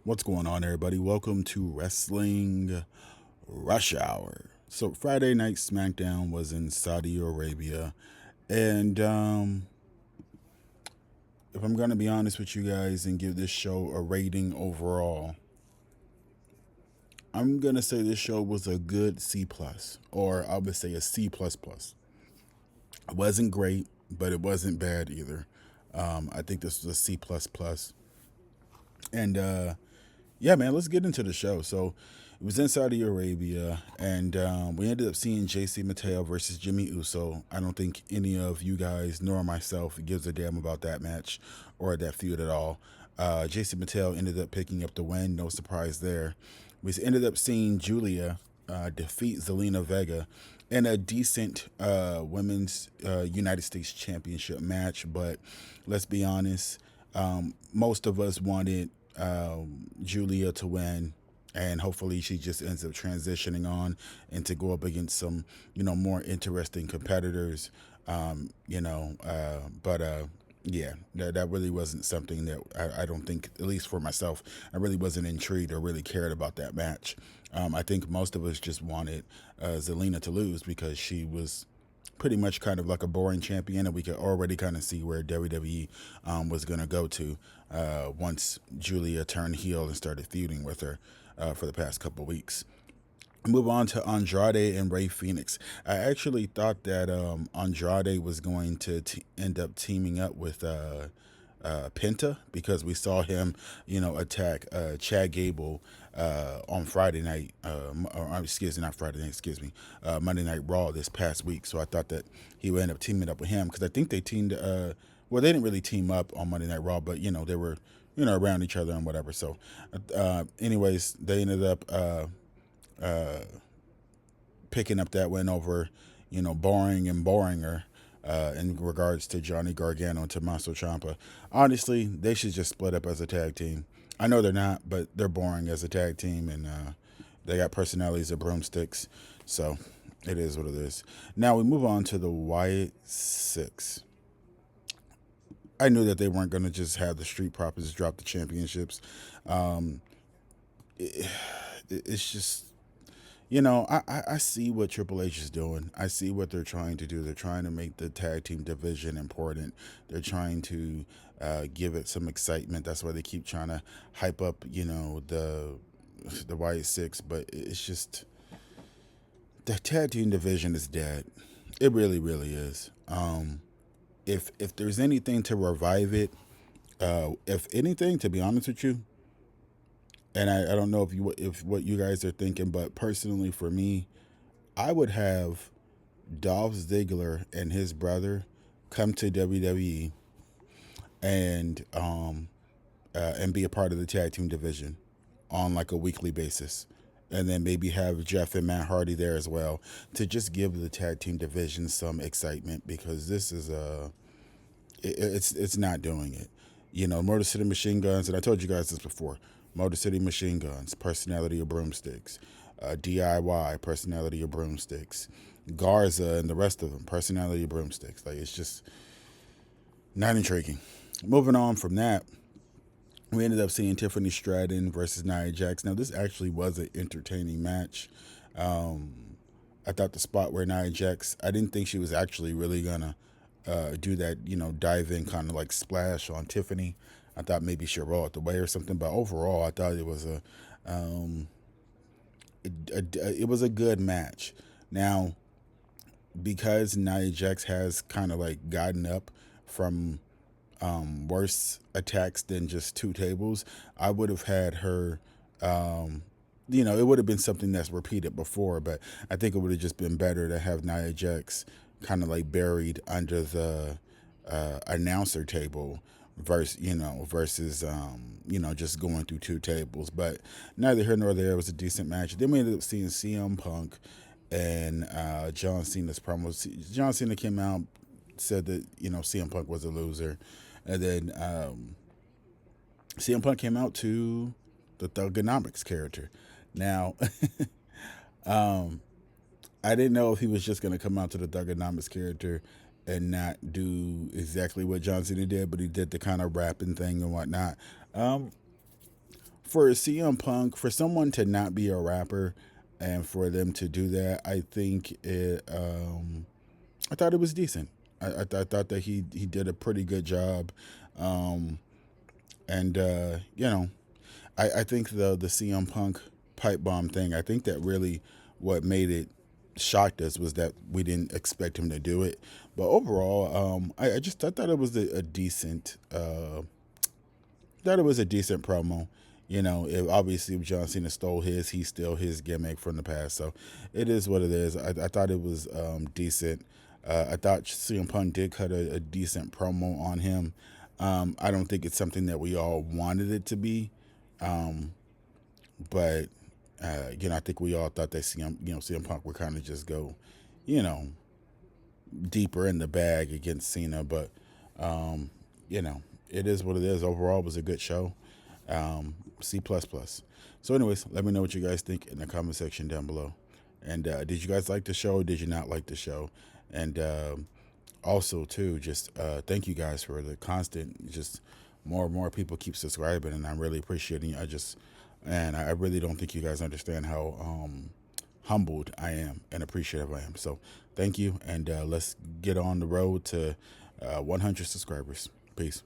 What's going on, everybody? Welcome to Wrestling Rush Hour. So, Friday Night SmackDown was in Saudi Arabia. And if I'm going to be honest with you guys and give this show a rating overall, I'm going to say this show was a good C, plus, or I would say a C. Plus plus. It wasn't great, but it wasn't bad either. I think this was a C. Plus plus. And yeah, man, let's get into the show. So it was in Saudi Arabia, and we ended up seeing JC Mateo versus Jimmy Uso. I don't think any of you guys, nor myself, gives a damn about that match or that feud at all. JC Mateo ended up picking up the win. No surprise there. We ended up seeing Julia defeat Zelina Vega in a decent women's United States Championship match. But let's be honest, most of us wanted Julia to win, and hopefully she just ends up transitioning on and to go up against some, more interesting competitors. But yeah, that really wasn't something that I don't think, at least for myself, I really wasn't intrigued or really cared about that match. I think most of us just wanted Zelina to lose because she was pretty much kind of like a boring champion, and we could already kind of see where WWE was going to go to once Julia turned heel and started feuding with her for the past couple weeks. Move on to Andrade and Ray Phoenix. I actually thought that Andrade was going to end up teaming up with Penta, because we saw him, attack Chad Gable on Friday night, or excuse me, not Friday night, excuse me, Monday Night Raw this past week. So I thought that he would end up teaming up with him, because I think they teamed. Well, they didn't really team up on Monday Night Raw, but they were around each other and whatever. So, anyways, they ended up picking up that win over, boring and boringer. In regards to Johnny Gargano and Tommaso Ciampa, honestly, they should just split up as a tag team. I know they're not, but they're boring as a tag team, and they got personalities of broomsticks. So it is what it is. Now we move on to the Wyatt Six. I knew that they weren't going to just have the Street Profits drop the championships. Um, it, it's just, I see what Triple H is doing. I see what they're trying to do. They're trying to make the tag team division important. They're trying to give it some excitement. That's why they keep trying to hype up, the Wyatt Six. But it's just, the tag team division is dead. It really, really is. If there's anything to revive it, if anything, to be honest with you, and I don't know if what you guys are thinking, but personally for me, I would have Dolph Ziggler and his brother come to WWE and be a part of the tag team division on like a weekly basis. And then maybe have Jeff and Matt Hardy there as well, to just give the tag team division some excitement, because this is it's not doing it. Motor City Machine Guns, and I told you guys this before. Motor City Machine Guns, personality of broomsticks. DIY, personality of broomsticks. Garza and the rest of them, personality of broomsticks. Like, it's just not intriguing. Moving on from that, we ended up seeing Tiffany Stratton versus Nia Jax. Now, this actually was an entertaining match. I thought the spot where Nia Jax, I didn't think she was actually really gonna do that, dive in kind of like splash on Tiffany. I thought maybe she'll roll out the way or something, but overall, I thought it was it was a good match. Now, because Nia Jax has kind of like gotten up from worse attacks than just two tables, I would have had her. It would have been something that's repeated before, but I think it would have just been better to have Nia Jax kind of like buried under the announcer table versus just going through two tables. But neither here nor there. It was a decent match. Then we ended up seeing CM Punk and John Cena's promo. John Cena came out, said that CM Punk was a loser, and then CM Punk came out to the Thugonomics character. Now, I didn't know if he was just going to come out to the Thugonomics character and not do exactly what John Cena did, but he did the kind of rapping thing and whatnot. for CM Punk, for someone to not be a rapper and for them to do that, I think it. I thought it was decent. I thought that he did a pretty good job, um, and I think the CM Punk pipe bomb thing. I think that really what made it shocked us was that we didn't expect him to do it. But overall, I thought it was a decent. Thought it was a decent promo. Obviously if John Cena stole he's still his gimmick from the past. So it is what it is. I thought it was decent. I thought CM Punk did cut a decent promo on him. I don't think it's something that we all wanted it to be, but I think we all thought that CM Punk would kind of just go, you know, deeper in the bag against Cena. But it is what it is. Overall, it was a good show. C plus plus. So, anyways, let me know what you guys think in the comment section down below. And did you guys like the show? Or did you not like the show? And also, too, just thank you guys for the constant. Just more and more people keep subscribing, and I'm really appreciating you. I really don't think you guys understand how humbled I am and appreciative I am. So, thank you, and let's get on the road to 100 subscribers. Peace.